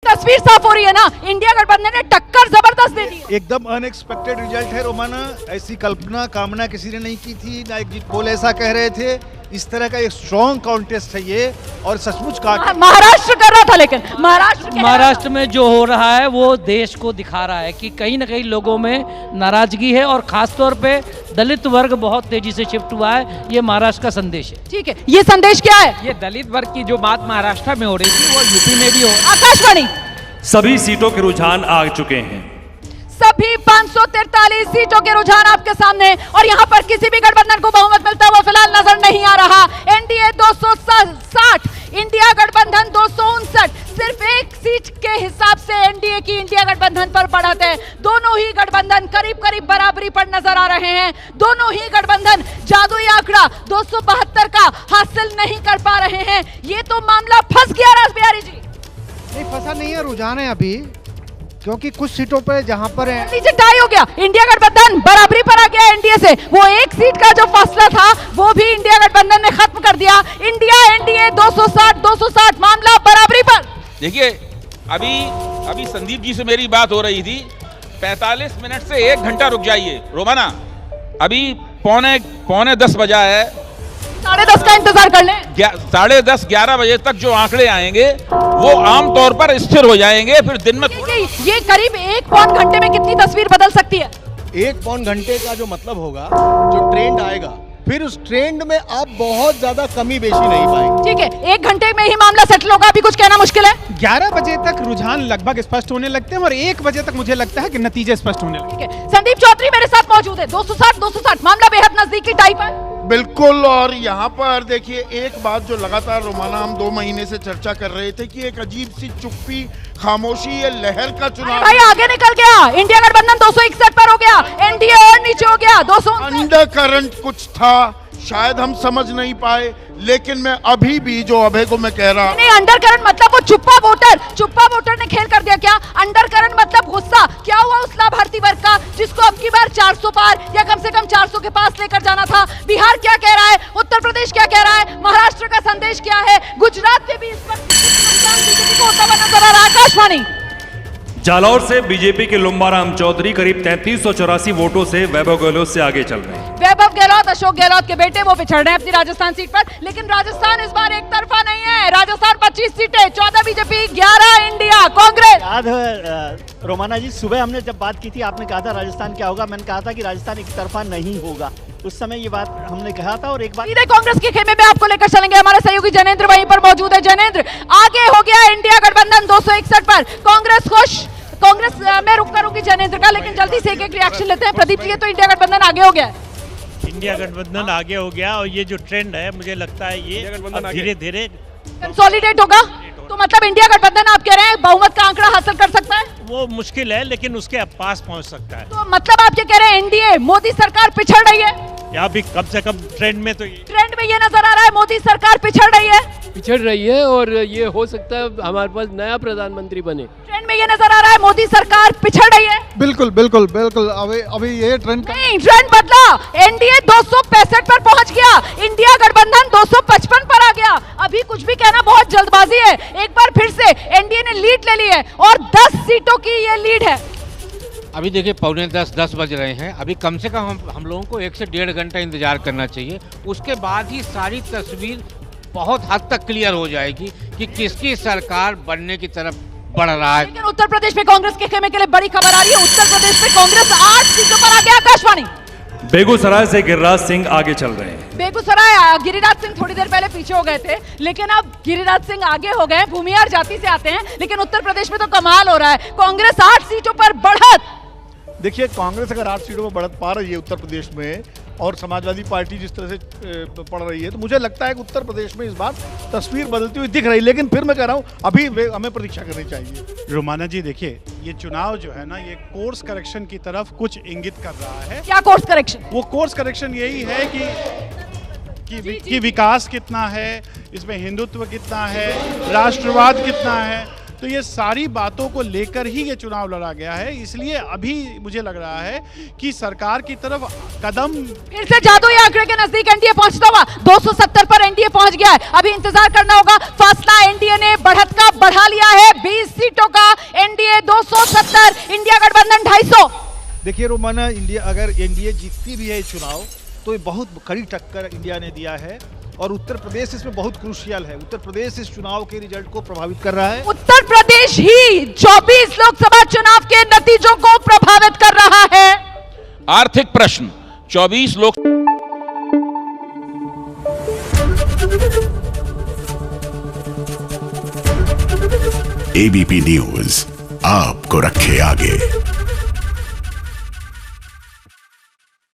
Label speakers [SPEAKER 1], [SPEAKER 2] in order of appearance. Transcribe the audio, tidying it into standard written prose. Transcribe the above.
[SPEAKER 1] तस्वीर साफ हो रही है ना, इंडिया गठबंधन ने टक्कर जबरदस्त दे दी।
[SPEAKER 2] एकदम अनएक्सपेक्टेड रिजल्ट है रोमाना, ऐसी कल्पना कामना किसी ने नहीं की थी, ना एग्जिट पोल ऐसा कह रहे थे। इस तरह का एक स्ट्रॉन्ग कॉन्टेस्ट है ये, और सचमुच
[SPEAKER 1] महाराष्ट्र कर रहा था, लेकिन
[SPEAKER 3] महाराष्ट्र में जो हो रहा है वो देश को दिखा रहा है कि कहीं ना कहीं लोगों में नाराजगी है, और खासतौर पे दलित वर्ग बहुत तेजी से शिफ्ट हुआ है। ये महाराष्ट्र का संदेश है।
[SPEAKER 1] ठीक है, ये संदेश क्या है?
[SPEAKER 4] ये दलित वर्ग की जो बात महाराष्ट्र में हो रही थी वो यूपी में भी हो।
[SPEAKER 1] आकाशवाणी,
[SPEAKER 5] सभी सीटों के रुझान आ चुके हैं।
[SPEAKER 1] सभी 543 सीटों के रुझान आपके सामने, और यहाँ पर किसी भी गठबंधन को बहुमत मिलता हुआ फिलहाल नजर नहीं आ रहा। एनडीए 260, इंडिया गठबंधन 259। सिर्फ एक सीट के हिसाब से एनडीए की इंडिया गठबंधन पर बढ़त है। दोनों ही गठबंधन करीब करीब बराबरी पर नजर आ रहे हैं। दोनों ही गठबंधन जादुई आंकड़ा 272 का हासिल नहीं कर पा रहे हैं। ये तो मामला फंस गया राज बिहारी जी।
[SPEAKER 6] नहीं, फंसा नहीं है, रुझान है अभी, क्योंकि कुछ सीटों पे जहां पर है
[SPEAKER 1] नीचे टाई हो गया, इंडिया गठबंधन बराबरी पर आ गया एनडीए से। वो एक सीट का जो फासला था वो भी इंडिया गठबंधन ने खत्म कर दिया। इंडिया एनडीए 260 मामला बराबरी पर।
[SPEAKER 7] देखिए, अभी संदीप जी से मेरी बात हो रही थी, 45 मिनट से 1 घंटा रुक जाइए रोमाना। अभी पौने 10 बजा है,
[SPEAKER 1] 10:30 का इंतजार कर लें।
[SPEAKER 7] 10:30 11 बजे तक जो आंकड़े आएंगे वो आमतौर पर स्थिर हो जाएंगे। फिर दिन में
[SPEAKER 1] ये करीब 1 घंटे में कितनी तस्वीर बदल सकती है?
[SPEAKER 2] 1 घंटे का जो मतलब होगा, जो ट्रेंड आएगा, फिर उस ट्रेंड में आप बहुत ज्यादा कमी बेशी नहीं पाएंगे।
[SPEAKER 1] ठीक है, 1 घंटे में ही मामला सेटल होगा, अभी कुछ कहना मुश्किल है।
[SPEAKER 4] 11 बजे तक रुझान लगभग स्पष्ट होने लगते हैं और 1 बजे तक मुझे लगता है कि नतीजे स्पष्ट होने लगते हैं।
[SPEAKER 1] ठीक है, संदीप चौधरी मेरे साथ मौजूद है। 260 मामला बेहद नजदीकी टाई पर।
[SPEAKER 8] बिल्कुल, और यहाँ पर देखिए एक बात जो लगातार रोमाना हम 2 महीने से चर्चा कर रहे थे कि एक अजीब सी चुप्पी, खामोशी, ये लहर का चुनाव
[SPEAKER 1] भाई आगे निकल गया। इंडिया गठबंधन 261 पर हो गया, एनडीए और नीचे हो गया 200।
[SPEAKER 8] अंडर करंट कुछ था, शायद हम समझ नहीं पाए, लेकिन मैं अभी भी जो अभय को मैं कह रहा
[SPEAKER 1] नहीं, अंडर करंट मतलब वो चुप्पा वोटर ने खेल कर दिया क्या? अंडर करंट मतलब गुस्सा। क्या हुआ उस लाभार्थी वर्ग का जिसको अब की बार 400 पार या कम से कम 400 के पास लेकर जाना था? बिहार क्या कह रहा है? उत्तर प्रदेश क्या कह रहा है? महाराष्ट्र का संदेश क्या है? गुजरात में भी इस वक्त बीजेपी को होता हुआ नजर आ रहा है। आकाशवाणी,
[SPEAKER 5] जालौर से बीजेपी के लुम्बाराम चौधरी करीब 3384 वोटों से वैभव गहलोत से आगे चल रहे हैं।
[SPEAKER 1] वैभव गहलोत, अशोक गहलोत के बेटे, वो पिछड़ रहे हैं अपनी राजस्थान सीट पर। लेकिन राजस्थान इस बार एक तरफा नहीं है। राजस्थान 25 सीटें, 14 बीजेपी, 11 इंडिया कांग्रेस।
[SPEAKER 9] याद है रोमाना जी, सुबह हमने जब बात की थी, आपने कहा था राजस्थान क्या होगा। मैंने कहा था कि राजस्थान एक तरफा नहीं होगा, उस समय ये बात हमने कहा था। और एक बात
[SPEAKER 1] सीधे कांग्रेस के खेमे में आपको लेकर चलेंगे। हमारे सहयोगी जनेंद्र वहीं पर मौजूद है। जनेंद्र, आगे हो गया इंडिया गठबंधन 261 पर, कांग्रेस खुश। कांग्रेस मैं रुक करूंगी जनेंद्र का, लेकिन जल्दी से एक रिएक्शन लेते हैं। प्रदीप जी, तो इंडिया गठबंधन आगे हो गया।
[SPEAKER 10] इंडिया गठबंधन आगे हो गया, और ये जो ट्रेंड है मुझे लगता है ये धीरे धीरे
[SPEAKER 1] कंसोलिडेट होगा। तो मतलब इंडिया गठबंधन आप कह रहे हैं बहुमत का आंकड़ा हासिल कर सकता है?
[SPEAKER 10] वो मुश्किल है, लेकिन उसके पास पहुंच सकता है।
[SPEAKER 1] तो मतलब आप ये कह रहे हैं एनडीए, मोदी सरकार पिछड़ रही है?
[SPEAKER 10] या भी कम से कम ट्रेंड में तो
[SPEAKER 1] ट्रेंड में ये नजर आ रहा है मोदी सरकार पिछड़ रही है,
[SPEAKER 11] और ये हो सकता है हमारे पास नया प्रधानमंत्री बने।
[SPEAKER 1] ट्रेंड में ये नजर आ रहा है मोदी सरकार पिछड़ रही है।
[SPEAKER 6] बिल्कुल बिल्कुल बिल्कुल, अभी ये ट्रेंड
[SPEAKER 1] नहीं, ट्रेंड बदला। एनडीए 265 पर पहुंच गया, इंडिया गठबंधन 255 पर आ गया। अभी कुछ भी कहना बहुत जल्दबाजी है। एक बार फिर से एनडीए ने लीड ले ली है, और 10 सीटों की ये लीड है।
[SPEAKER 4] अभी देखिए 9:45 बज रहे हैं। अभी कम से कम हम लोगों को 1 से 1.5 घंटा इंतजार करना चाहिए। उसके बाद ही सारी तस्वीर बहुत हद तक क्लियर हो जाएगी कि किसकी सरकार बनने की तरफ बढ़ रहा है।
[SPEAKER 1] लेकिन उत्तर प्रदेश में कांग्रेस के खेमे के लिए बड़ी खबर आ रही है। उत्तर प्रदेश में कांग्रेस 8 सीटों पर आ गया। आकाशवाणी,
[SPEAKER 5] बेगूसराय से गिरिराज सिंह आगे चल रहे हैं।
[SPEAKER 1] बेगूसराय, गिरिराज सिंह थोड़ी देर पहले पीछे हो गए थे, लेकिन अब गिरिराज सिंह आगे हो गए। भूमिहार जाति से आते हैं, लेकिन उत्तर प्रदेश में तो कमाल हो रहा है। कांग्रेस 8 सीटों पर बढ़त।
[SPEAKER 2] देखिए, कांग्रेस अगर 8 सीटों पर बढ़त पा रही है उत्तर प्रदेश में, और समाजवादी पार्टी जिस तरह से पड़ रही है, तो मुझे लगता है कि उत्तर प्रदेश में इस बार तस्वीर बदलती हुई दिख रही है। लेकिन फिर मैं कह रहा हूँ अभी हमें प्रतीक्षा करनी चाहिए।
[SPEAKER 6] रोमाना जी देखिए, ये चुनाव जो है ना, ये कोर्स करेक्शन की तरफ कुछ इंगित कर रहा है।
[SPEAKER 1] क्या कोर्स करेक्शन?
[SPEAKER 6] वो कोर्स करेक्शन यही है कि विकास कितना है, इसमें हिंदुत्व कितना है, राष्ट्रवाद कितना है। तो ये सारी बातों को लेकर ही ये चुनाव लड़ा गया है। इसलिए अभी मुझे लग रहा है कि सरकार की तरफ कदम
[SPEAKER 1] फिर से जादुई आंकड़े के नजदीक एनडीए पहुंचता हुआ 270 पर एनडीए पहुंच गया है। अभी इंतजार करना होगा। फासला एनडीए ने बढ़त का बढ़ा लिया है, 20 सीटों का 300।
[SPEAKER 12] देखिए रोमाना, इंडिया अगर एनडीए जीतती भी है चुनाव तो ये बहुत कड़ी टक्कर इंडिया ने दिया है और उत्तर प्रदेश इसमें बहुत क्रूशियल है। उत्तर प्रदेश इस चुनाव के रिजल्ट को प्रभावित कर रहा है।
[SPEAKER 1] उत्तर प्रदेश ही 24 लोकसभा चुनाव के नतीजों को प्रभावित कर रहा है।
[SPEAKER 7] आर्थिक प्रश्न 24 लोक
[SPEAKER 13] एबीपी न्यूज आपको रखे आगे।